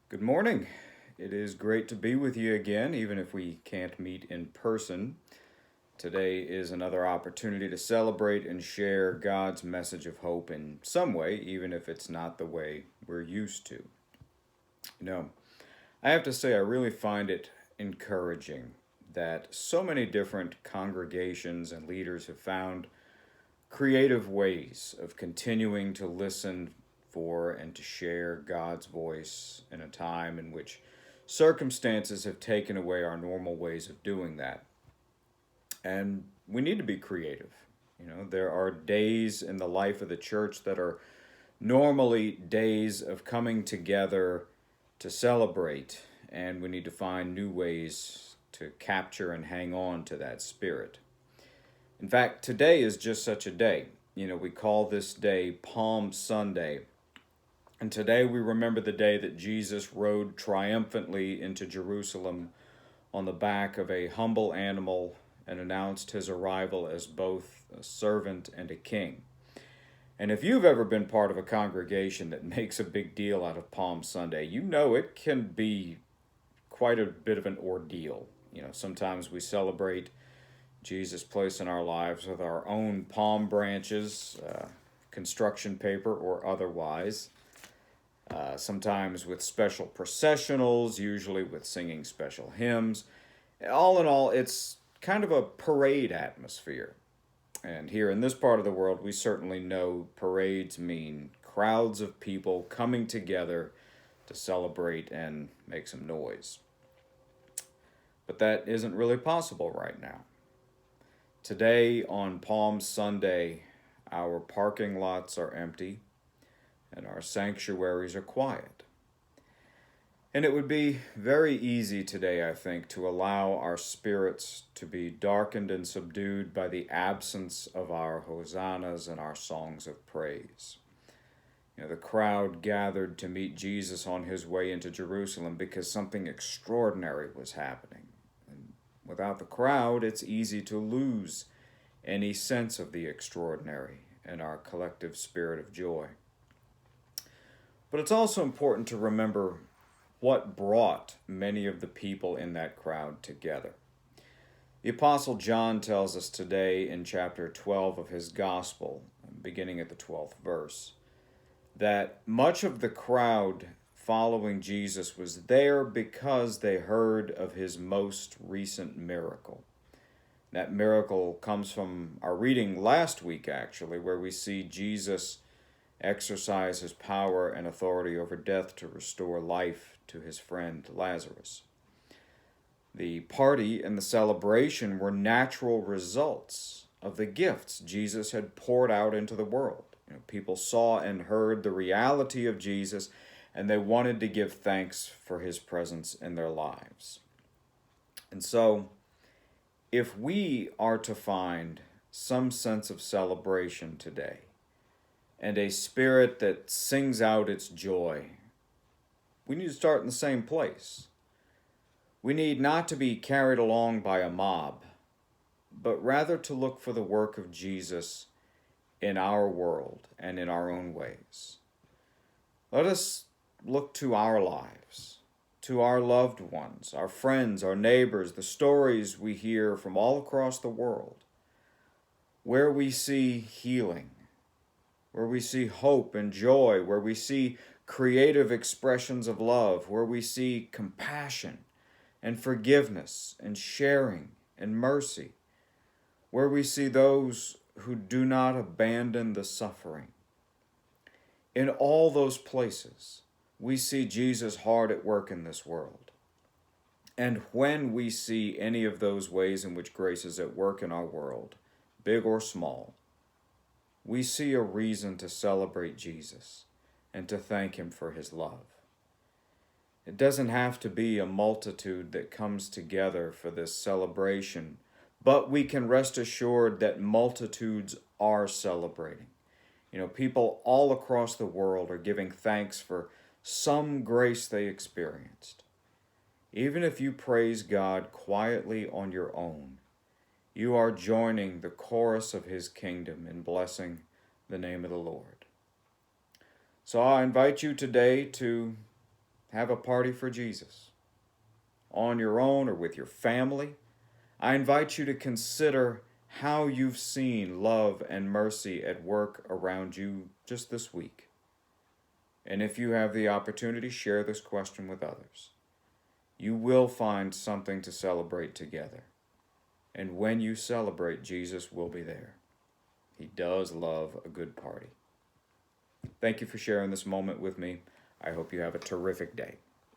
Good morning. It is great to be with you again, even if we can't meet in person. Today is another opportunity to celebrate and share God's message of hope in some way, even if it's not the way we're used to. You know, I have to say, I really find it encouraging that so many different congregations and leaders have found creative ways of continuing to listen for and to share God's voice in a time in which circumstances have taken away our normal ways of doing that. And we need to be creative. There are days in the life of the church that are normally days of coming together to celebrate, and we need to find new ways to capture and hang on to that spirit. In fact, today is just such a day. We call this day Palm Sunday. And today we remember the day that Jesus rode triumphantly into Jerusalem on the back of a humble animal and announced his arrival as both a servant and a king. And if you've ever been part of a congregation that makes a big deal out of Palm Sunday, you know it can be quite a bit of an ordeal. Sometimes we celebrate Jesus' place in our lives with our own palm branches, construction paper, or otherwise. Sometimes with special processionals, usually with singing special hymns. All in all, it's kind of a parade atmosphere. And here in this part of the world, we certainly know parades mean crowds of people coming together to celebrate and make some noise. But that isn't really possible right now. Today, on Palm Sunday, our parking lots are empty and our sanctuaries are quiet. And it would be very easy today, I think, to allow our spirits to be darkened and subdued by the absence of our hosannas and our songs of praise. The crowd gathered to meet Jesus on his way into Jerusalem because something extraordinary was happening. And without the crowd, it's easy to lose any sense of the extraordinary and our collective spirit of joy. But it's also important to remember what brought many of the people in that crowd together. The Apostle John tells us today in chapter 12 of his Gospel, beginning at the 12th verse, that much of the crowd following Jesus was there because they heard of his most recent miracle. That miracle comes from our reading last week, actually, where we see Jesus exercise his power and authority over death to restore life to his friend Lazarus. The party and the celebration were natural results of the gifts Jesus had poured out into the world. People saw and heard the reality of Jesus, and they wanted to give thanks for his presence in their lives. And so, if we are to find some sense of celebration today, and a spirit that sings out its joy, we need to start in the same place. We need not to be carried along by a mob, but rather to look for the work of Jesus in our world and in our own ways. Let us look to our lives, to our loved ones, our friends, our neighbors, the stories we hear from all across the world, where we see healing, where we see hope and joy, where we see creative expressions of love, where we see compassion and forgiveness and sharing and mercy, where we see those who do not abandon the suffering. In all those places, we see Jesus hard at work in this world. And when we see any of those ways in which grace is at work in our world, big or small, we see a reason to celebrate Jesus and to thank him for his love. It doesn't have to be a multitude that comes together for this celebration, but we can rest assured that multitudes are celebrating. People all across the world are giving thanks for some grace they experienced. Even if you praise God quietly on your own, you are joining the chorus of his kingdom in blessing the name of the Lord. So I invite you today to have a party for Jesus. On your own or with your family, I invite you to consider how you've seen love and mercy at work around you just this week. And if you have the opportunity, share this question with others. You will find something to celebrate together. And when you celebrate, Jesus will be there. He does love a good party. Thank you for sharing this moment with me. I hope you have a terrific day.